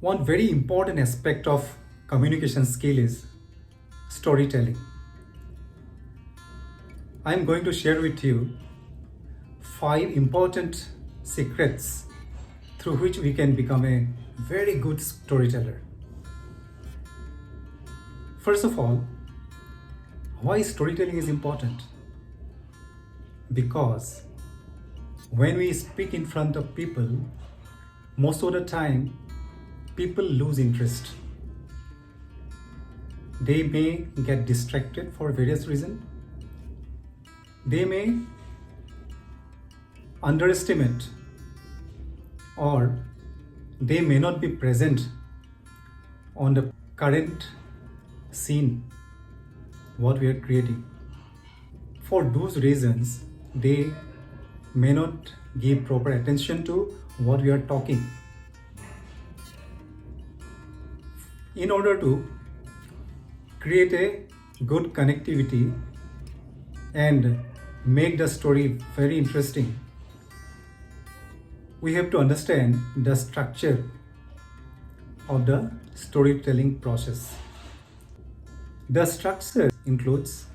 One very important aspect of communication skill is storytelling. I am going to share with you 5 important secrets through which we can become a very good storyteller. First of all, why storytelling is important? Because when we speak in front of people, most of the time people lose interest. They may get distracted for various reasons. They may underestimate, or they may not be present on the current scene what we are creating. For those reasons, they may not give proper attention to what we are talking. In order to create a good connectivity and make the story very interesting, we have to understand the structure of the storytelling process. The structure includes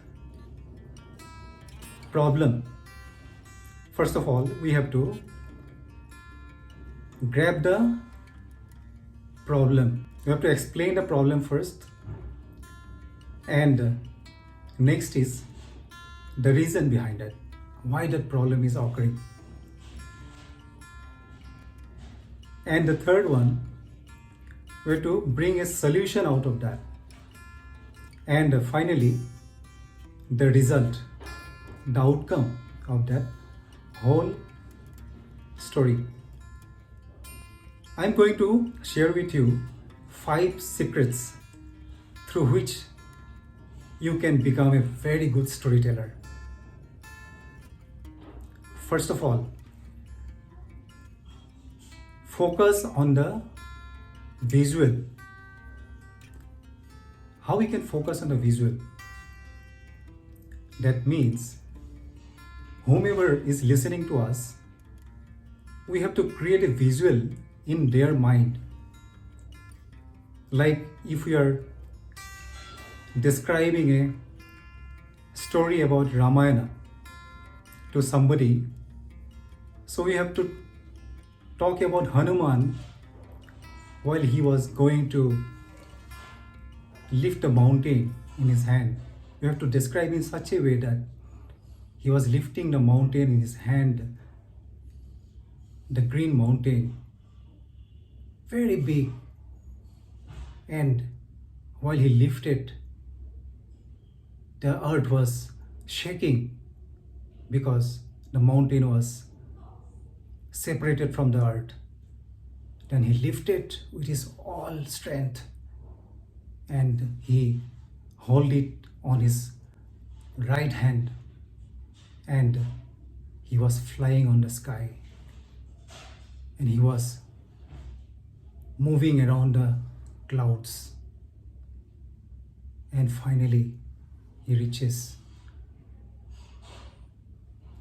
problem. First of all, we have to grab the problem. We have to explain the problem first, and next is the reason behind it, why that problem is occurring. And the third one, we have to bring a solution out of that. And finally, the result, the outcome of that whole story. I'm going to share with you 5 secrets through which you can become a very good storyteller. First of all, focus on the visual. How we can focus on the visual? That means whomever is listening to us, we have to create a visual in their mind. Like if we are describing a story about Ramayana to somebody, so we have to talk about Hanuman while he was going to lift a mountain in his hand. We have to describe in such a way that he was lifting the mountain in his hand, the green mountain, very big. And while he lifted, the earth was shaking because the mountain was separated from the earth. Then he lifted with his all strength and he held it on his right hand, and he was flying on the sky, and he was moving around the clouds, and finally he reaches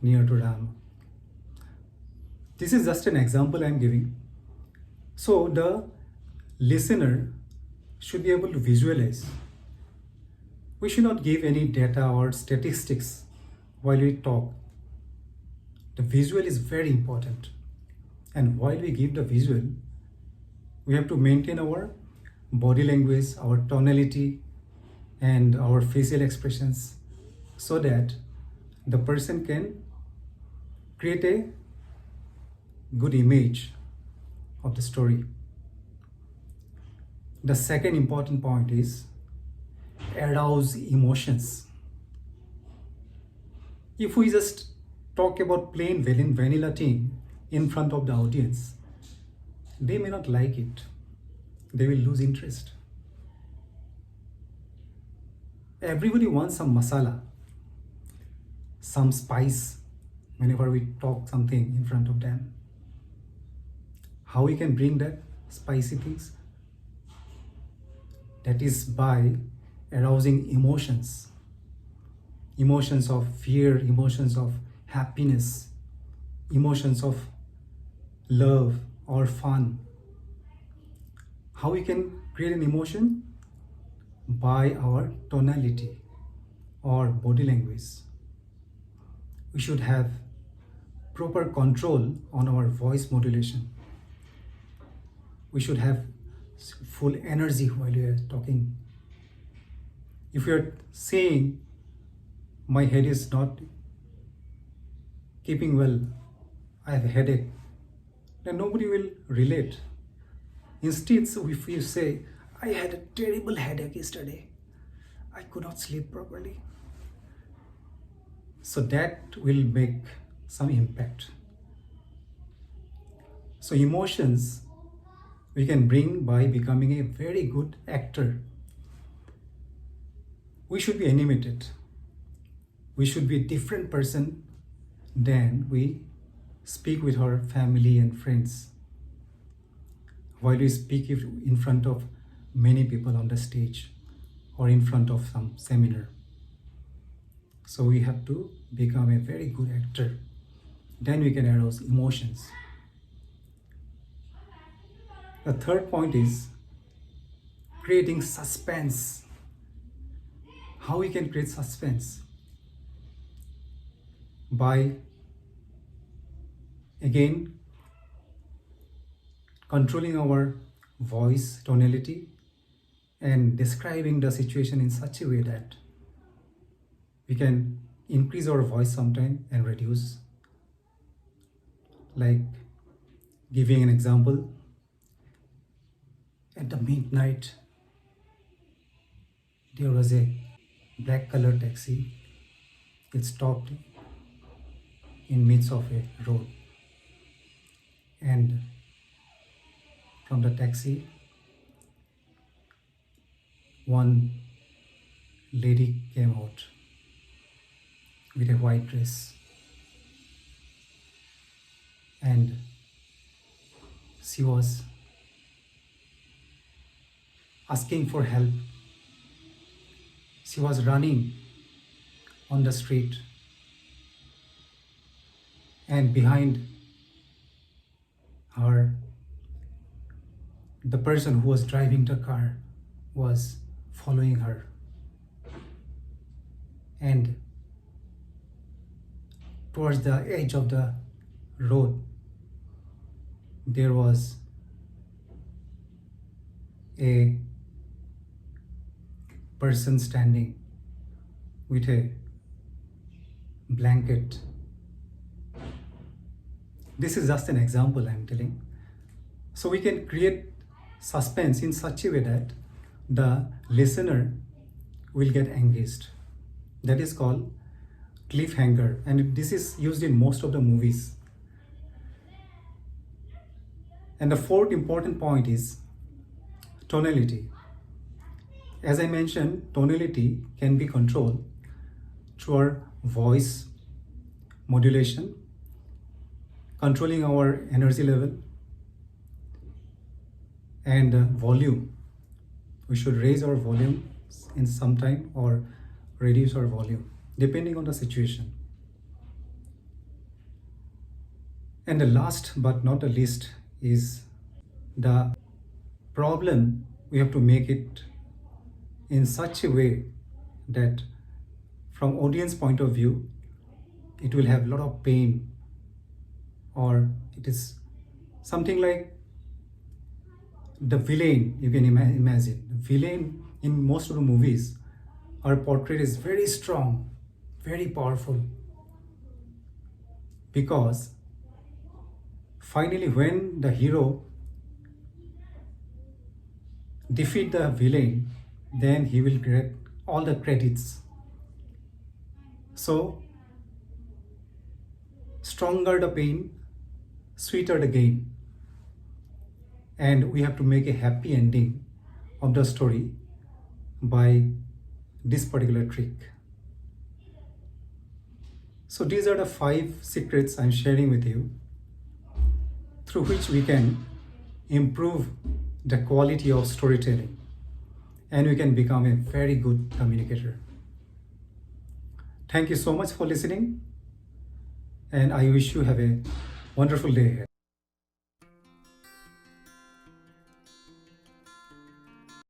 near to Ram. This is just an example I am giving. So the listener should be able to visualize. We should not give any data or statistics while we talk. The visual is very important. And while we give the visual, we have to maintain our body language, our tonality, and our facial expressions so that the person can create a good image of the story. The second important point is arouse emotions. If we just talk about plain vanilla thing in front of the audience, they may not like it. They will lose interest. Everybody wants some masala, some spice whenever we talk something in front of them. How we can bring that spicy things? That is by arousing emotions. Emotions of fear, emotions of happiness, emotions of love or fun. How we can create an emotion? By our tonality or body language. We should have proper control on our voice modulation. We should have full energy while we are talking. If you are saying, my head is not keeping well, I have a headache, then nobody will relate. Instead, if you say, I had a terrible headache yesterday, I could not sleep properly, so that will make some impact. So emotions we can bring by becoming a very good actor. We should be animated. We should be a different person than we speak with our family and friends. While we speak in front of many people on the stage or in front of some seminar. So we have to become a very good actor. Then we can arouse emotions. The third point is creating suspense. How we can create suspense? By, again, controlling our voice tonality and describing the situation in such a way that we can increase our voice sometime and reduce. Like giving an example, at the midnight there was a black colored taxi. It stopped in midst of a road, and from the taxi one lady came out with a white dress, and she was asking for help. She was running on the street, and behind her, the person who was driving the car was following her. And towards the edge of the road, there was a person standing with a blanket. This is just an example I am telling. So we can create suspense in such a way that the listener will get engaged. That is called cliffhanger, and this is used in most of the movies. And the fourth important point is tonality. As I mentioned, tonality can be controlled through our voice modulation, controlling our energy level, and volume. We should raise our volume in some time or reduce our volume depending on the situation. And the last but not the least is the problem. We have to make it in such a way that from audience point of view it will have a lot of pain, or it is something like the villain. You can imagine the villain in most of the movies are portrayed as very strong, very powerful, because finally when the hero defeat the villain, then he will get all the credits. So stronger the pain, sweeter the gain. And we have to make a happy ending of the story by this particular trick. So these are the 5 secrets I'm sharing with you, through which we can improve the quality of storytelling and we can become a very good communicator. Thank you so much for listening, and I wish you have a wonderful day ahead.